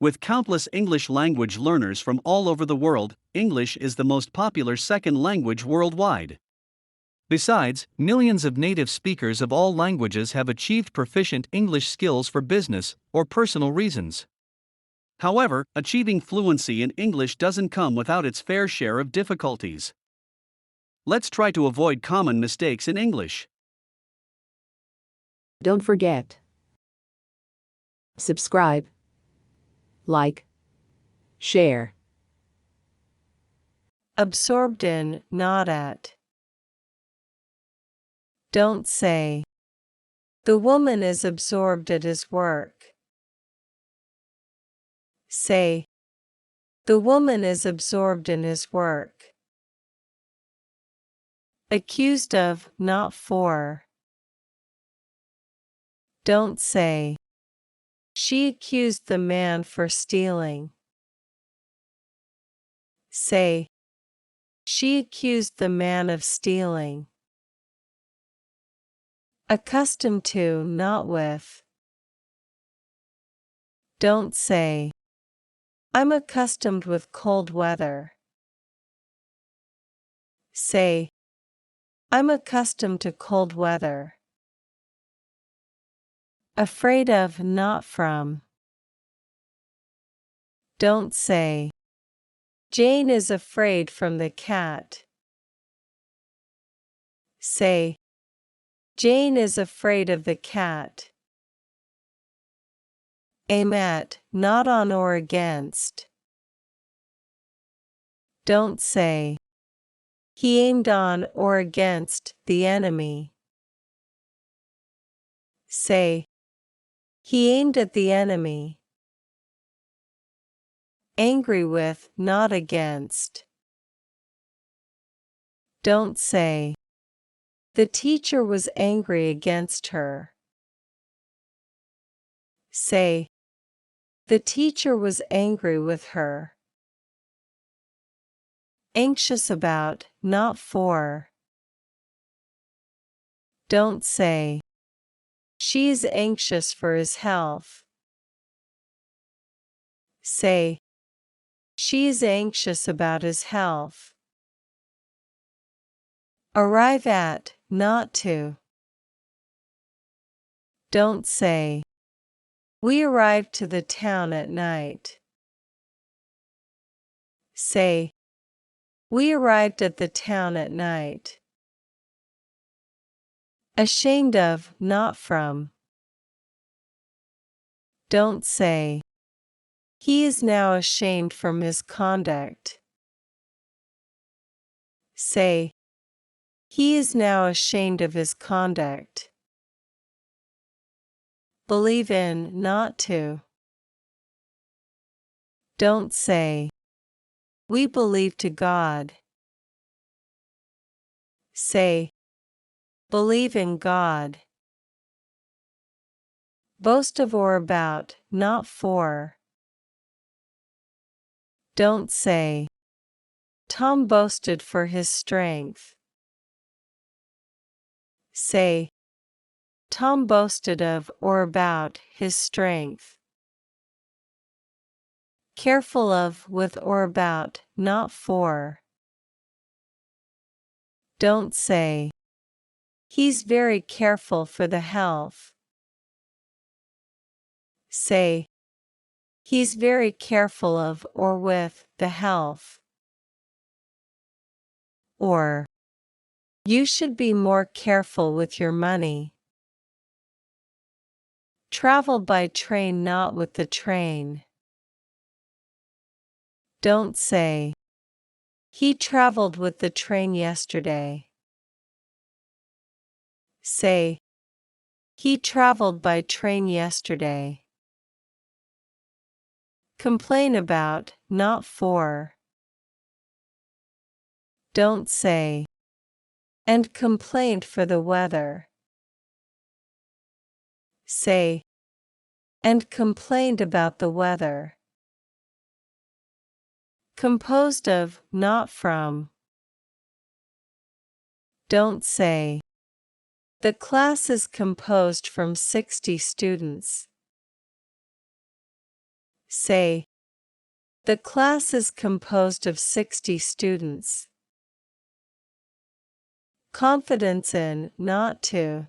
With countless English language learners from all over the world, English is the most popular second language worldwide. Besides, millions of native speakers of all languages have achieved proficient English skills for business or personal reasons. However, achieving fluency in English doesn't come without its fair share of difficulties. Let's try to avoid common mistakes in English. Don't forget. Subscribe. Like. Share. Absorbed in, not at. Don't say. The woman is absorbed at his work. Say. The woman is absorbed in his work. Accused of, not for. Don't say. She accused the man for stealing. Say. She accused the man of stealing. Accustomed to, not with. Don't say. I'm accustomed with cold weather. Say. I'm accustomed to cold weather. Afraid of, not from. Don't say. Jane is afraid from the cat. Say. Jane is afraid of the cat. Aim at, not on or against. Don't say. He aimed on or against the enemy. Say. He aimed at the enemy. Angry with, not against. Don't say. The teacher was angry against her. Say. The teacher was angry with her. Anxious about, not for. Don't say. She is anxious for his health. Say. She is anxious about his health. Arrive at, not to. Don't say. We arrived to the town at night. Say. We arrived at the town at night. Ashamed of, not from. Don't say. He is now ashamed from his conduct. Say. He is now ashamed of his conduct. Believe in, not to. Don't say. We believe to God. Say. Believe in God. Boast of or about, not for. Don't say. Tom boasted for his strength. Say. Tom boasted of or about his strength. Careful of, with or about, not for. Don't say. He's very careful for the health. Say. He's very careful of or with the health. Or. You should be more careful with your money. Travel by train, not with the train. Don't say. He traveled with the train yesterday. Say. He traveled by train yesterday. Complain about, not for. Don't say. And complained for the weather. Say. And complained about the weather. Composed of, not from. Don't say. The class is composed from 60 students. Say, the class is composed of 60 students. Confidence in, not to.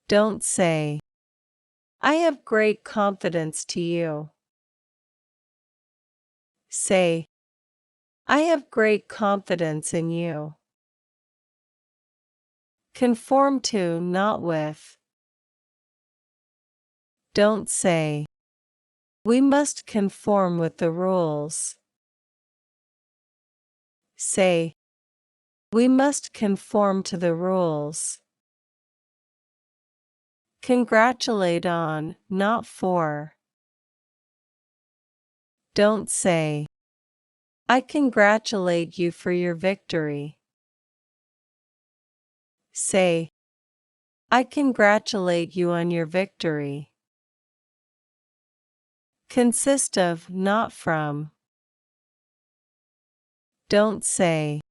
Don't say, I have great confidence to you. Say, I have great confidence in you. Conform to, not with. Don't say, we must conform with the rules. Say, we must conform to the rules. Congratulate on, not for. Don't say, I congratulate you for your victory. Say, I congratulate you on your victory. Consist of, not from. Don't say,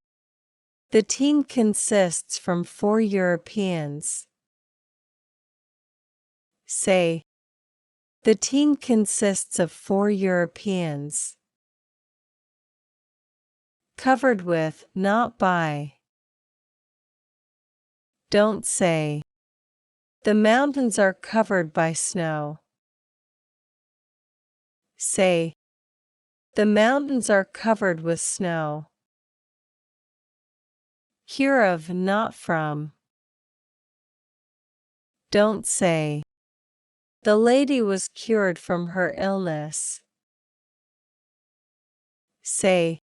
the team consists from 4 Europeans. Say, the team consists of 4 Europeans. Covered with, not by. Don't say, the mountains are covered by snow. Say, the mountains are covered with snow. Hear of, not from. Don't say, the lady was cured from her illness. Say,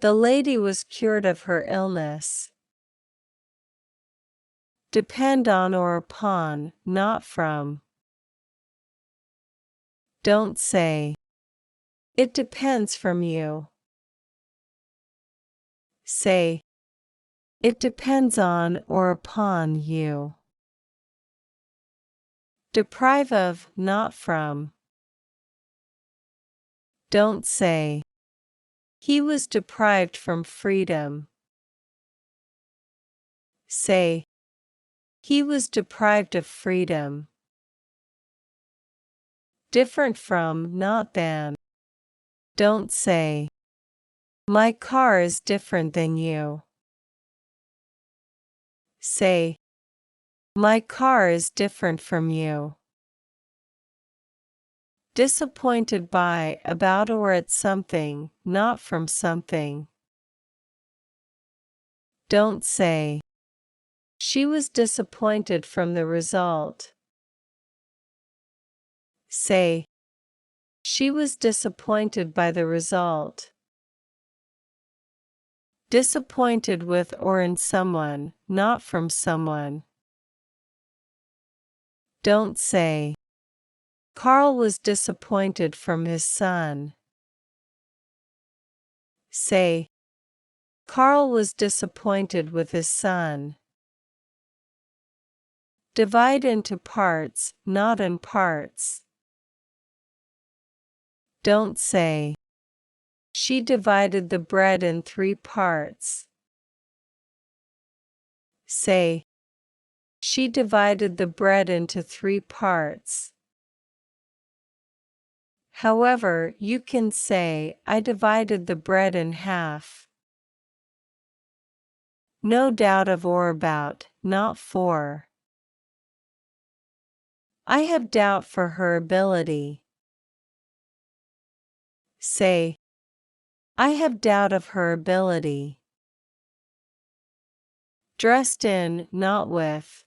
the lady was cured of her illness. Depend on or upon, not from. Don't say, it depends from you. Say, it depends on or upon you. Deprive of, not from. Don't say, he was deprived from freedom. Say, he was deprived of freedom. Different from, not than. Don't say, my car is different than you. Say, my car is different from you. Disappointed by, about or at something, not from something. Don't say, she was disappointed from the result. Say, she was disappointed by the result. Disappointed with or in someone, not from someone. Don't say, Carl was disappointed from his son. Say, Carl was disappointed with his son. Divide into parts, not in parts. Don't say, she divided the bread in 3 parts. Say, she divided the bread into 3 parts. However, you can say, I divided the bread in half. No doubt of or about, not for. I have doubt for her ability. Say, I have doubt of her ability. Dressed in, not with.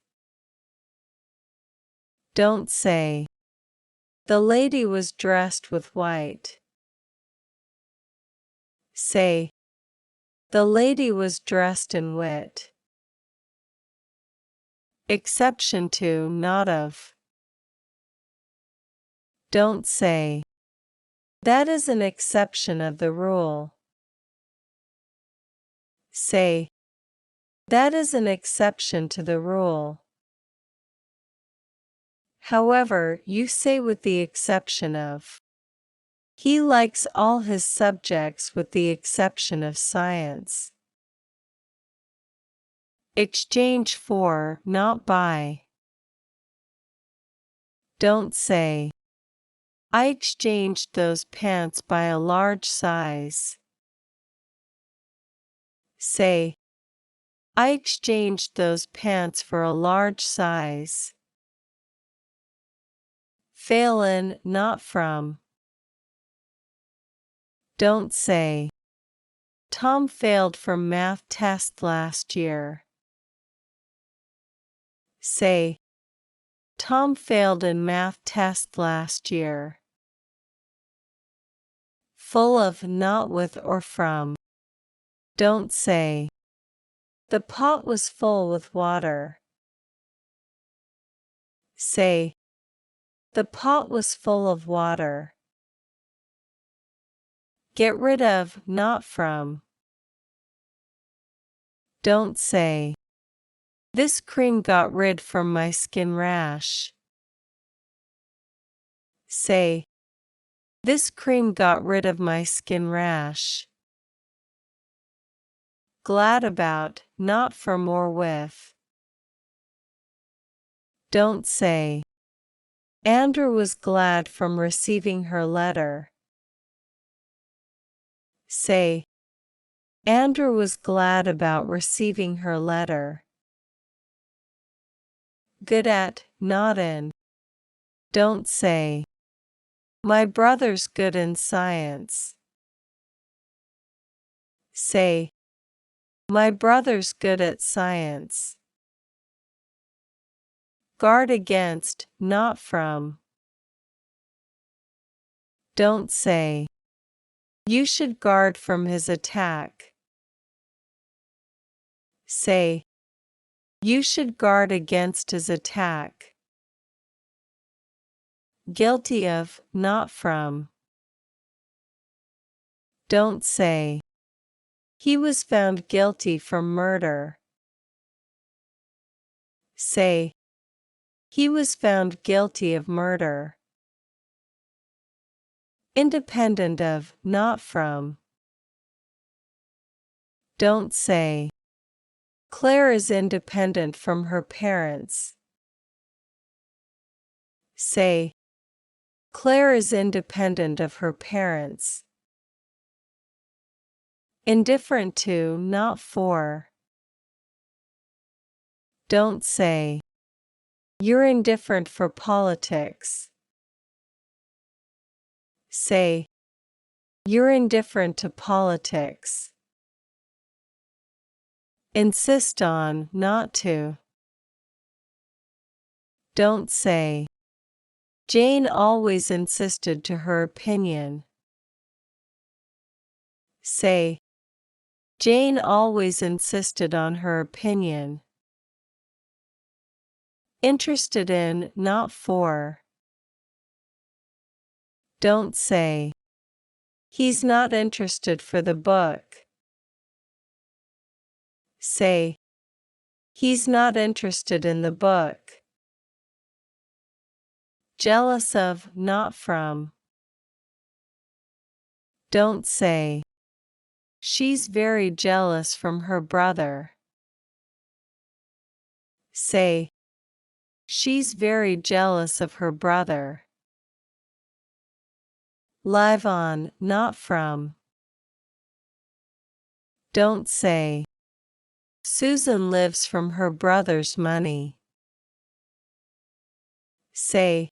Don't say, the lady was dressed with white. Say, the lady was dressed in wit. Exception to, not of. Don't say, that is an exception of the rule. Say, that is an exception to the rule. However, you say with the exception of. He likes all his subjects with the exception of science. Exchange for, not by. Don't say, I exchanged those pants by a large size. Say, I exchanged those pants for a large size. Fail in, not from. Don't say, Tom failed from math test last year. Say, Tom failed in math test last year. Full of, not with or from. Don't say, the pot was full with water. Say, the pot was full of water. Get rid of, not from. Don't say, this cream got rid from my skin rash. Say, this cream got rid of my skin rash. Glad about, not from or with. Don't say, Andrew was glad from receiving her letter. Say, Andrew was glad about receiving her letter. Good at, not in. Don't say, my brother's good in science. Say, my brother's good at science. Guard against, not from. Don't say, you should guard from his attack. Say, you should guard against his attack. Guilty of, not from. Don't say, he was found guilty from murder. Say, he was found guilty of murder. Independent of, not from. Don't say, Claire is independent from her parents. Say, Claire is independent of her parents. Indifferent to, not for. Don't say, you're indifferent for politics. Say, you're indifferent to politics. Insist on, not to. Don't say, Jane always insisted to her opinion. Say, Jane always insisted on her opinion. Interested in, not for. Don't say, he's not interested for the book. Say, he's not interested in the book. Jealous of, not from. Don't say, she's very jealous from her brother. Say, she's very jealous of her brother. Live on, not from. Don't say, Susan lives from her brother's money. Say,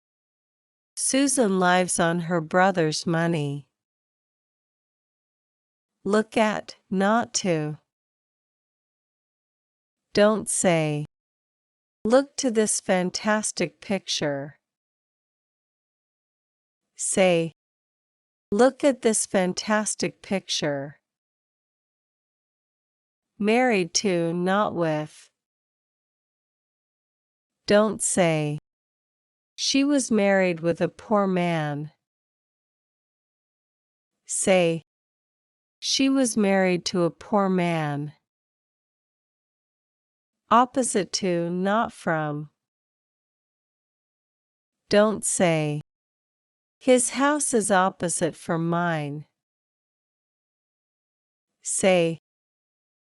Susan lives on her brother's money. Look at, not to. Don't say, look to this fantastic picture. Say, look at this fantastic picture. Married to, not with. Don't say, she was married with a poor man. Say, she was married to a poor man. Opposite to, not from. Don't say, his house is opposite from mine. Say,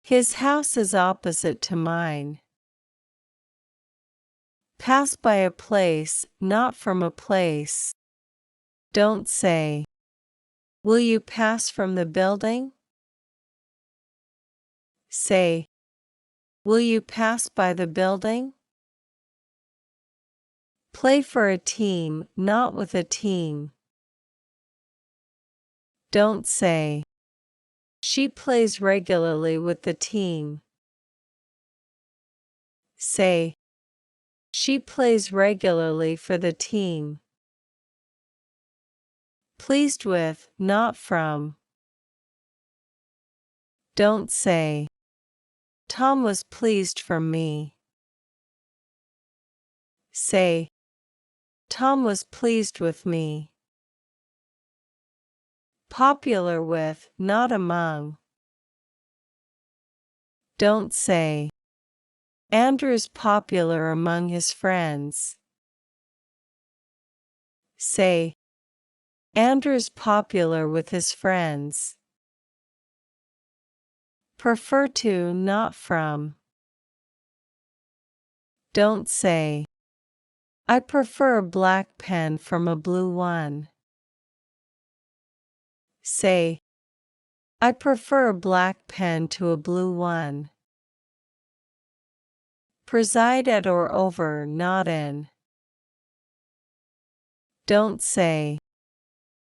his house is opposite to mine. Pass by a place, not from a place. Don't say. Will you pass from the building? Say. Will you pass by the building? Play for a team, not with a team. Don't say. She plays regularly with the team. Say. She plays regularly for the team. Pleased with, not from. Don't say. Tom was pleased from me. Say. Tom was pleased with me. Popular with, not among. Don't say. Andrew's popular among his friends. Say. Andrew's popular with his friends. Prefer to, not from. Don't say. I prefer a black pen from a blue one. Say. I prefer a black pen to a blue one. Preside at or over, not in. Don't say.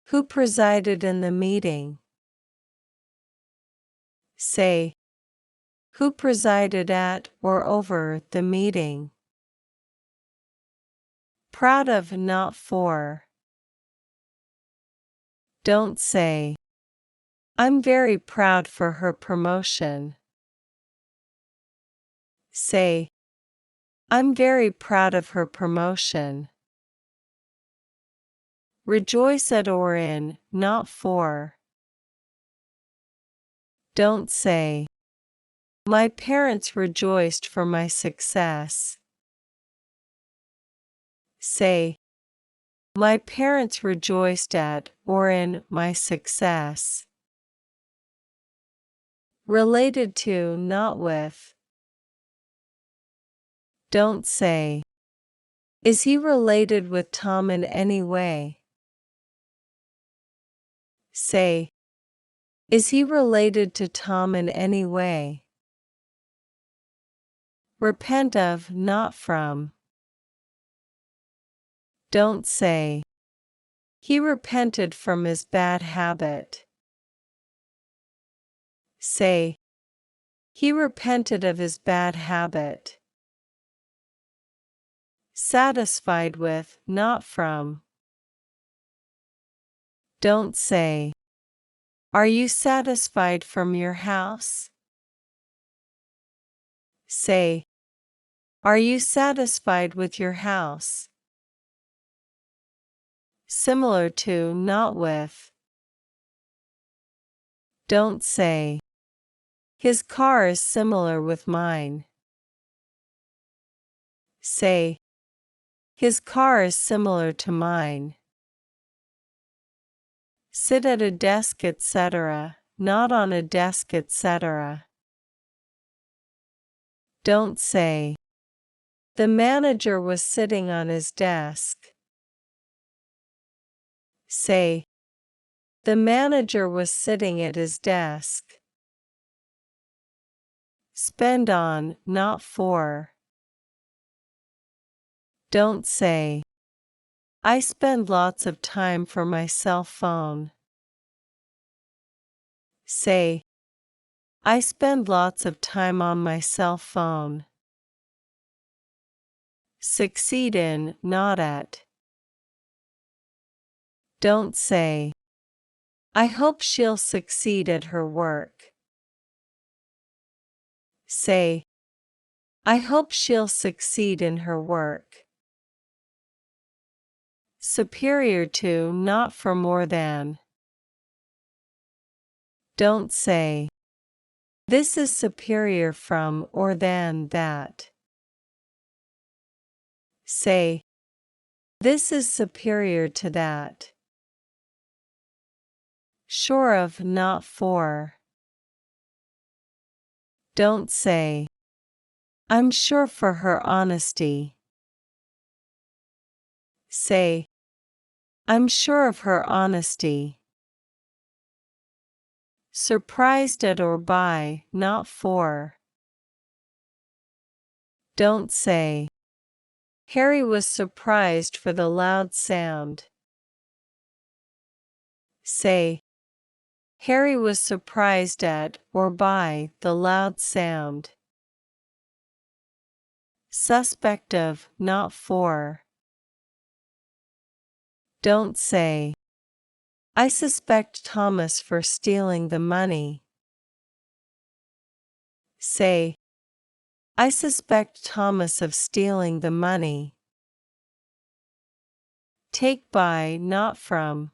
Who presided in the meeting? Say. Who presided at or over the meeting? Proud of, not for. Don't say. I'm very proud for her promotion. Say. I'm very proud of her promotion. Rejoice at or in, not for. Don't say. My parents rejoiced for my success. Say. My parents rejoiced at or in my success. Related to, not with. Don't say. Is he related with Tom in any way? Say. Is he related to Tom in any way? Repent of, not from. Don't say. He repented from his bad habit. Say. He repented of his bad habit. Satisfied with, not from. Don't say. Are you satisfied from your house? Say. Are you satisfied with your house? Similar to, not with. Don't say. His car is similar with mine. Say. His car is similar to mine. Sit at a desk, etc., not on a desk, etc. Don't say. The manager was sitting on his desk. Say. The manager was sitting at his desk. Spend on, not for. Don't say. I spend lots of time for my cell phone. Say. I spend lots of time on my cell phone. Succeed in, not at. Don't say. I hope she'll succeed at her work. Say. I hope she'll succeed in her work. Superior to, not for more than. Don't say. This is superior from or than that. Say. This is superior to that. Sure of, not for. Don't say. I'm sure for her honesty. Say. I'm sure of her honesty. Surprised at or by, not for. Don't say. Harry was surprised for the loud sound. Say. Harry was surprised at, or by, the loud sound. Suspect of, not for. Don't say. I suspect Thomas for stealing the money. Say. I suspect Thomas of stealing the money. Take by, not from.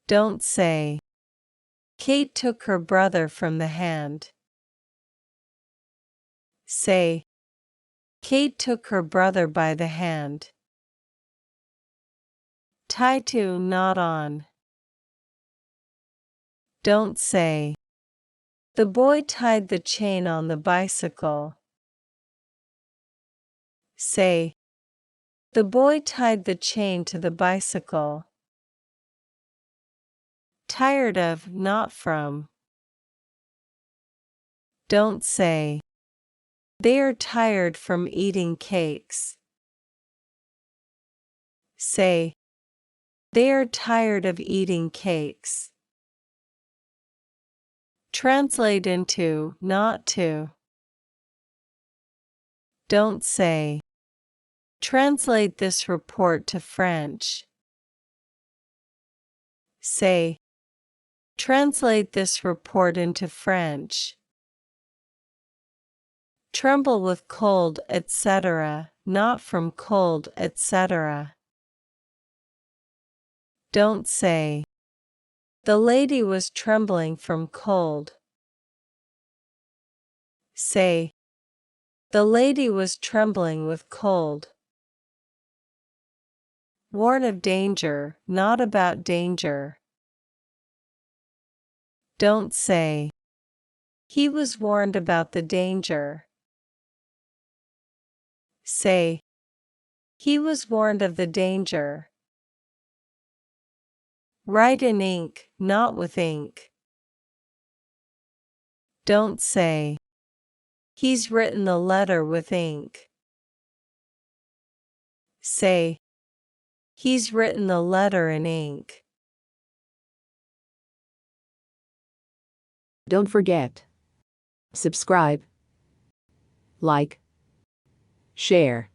Don't say. Kate took her brother from the hand. Say. Kate took her brother by the hand. Tie to, not on. Don't say. The boy tied the chain on the bicycle. Say. The boy tied the chain to the bicycle. Tired of, not from. Don't say. They are tired from eating cakes. Say. They are tired of eating cakes. Translate into, not to. Don't say. Translate this report to French. Say. Translate this report into French. Tremble with cold, etc., not from cold, etc. Don't say. The lady was trembling from cold. Say. The lady was trembling with cold. Warn of danger, not about danger. Don't say. He was warned about the danger. Say. He was warned of the danger. Write in ink, not with ink. Don't say. He's written the letter with ink. Say. He's written the letter in ink. Don't forget. Subscribe. Like. Share.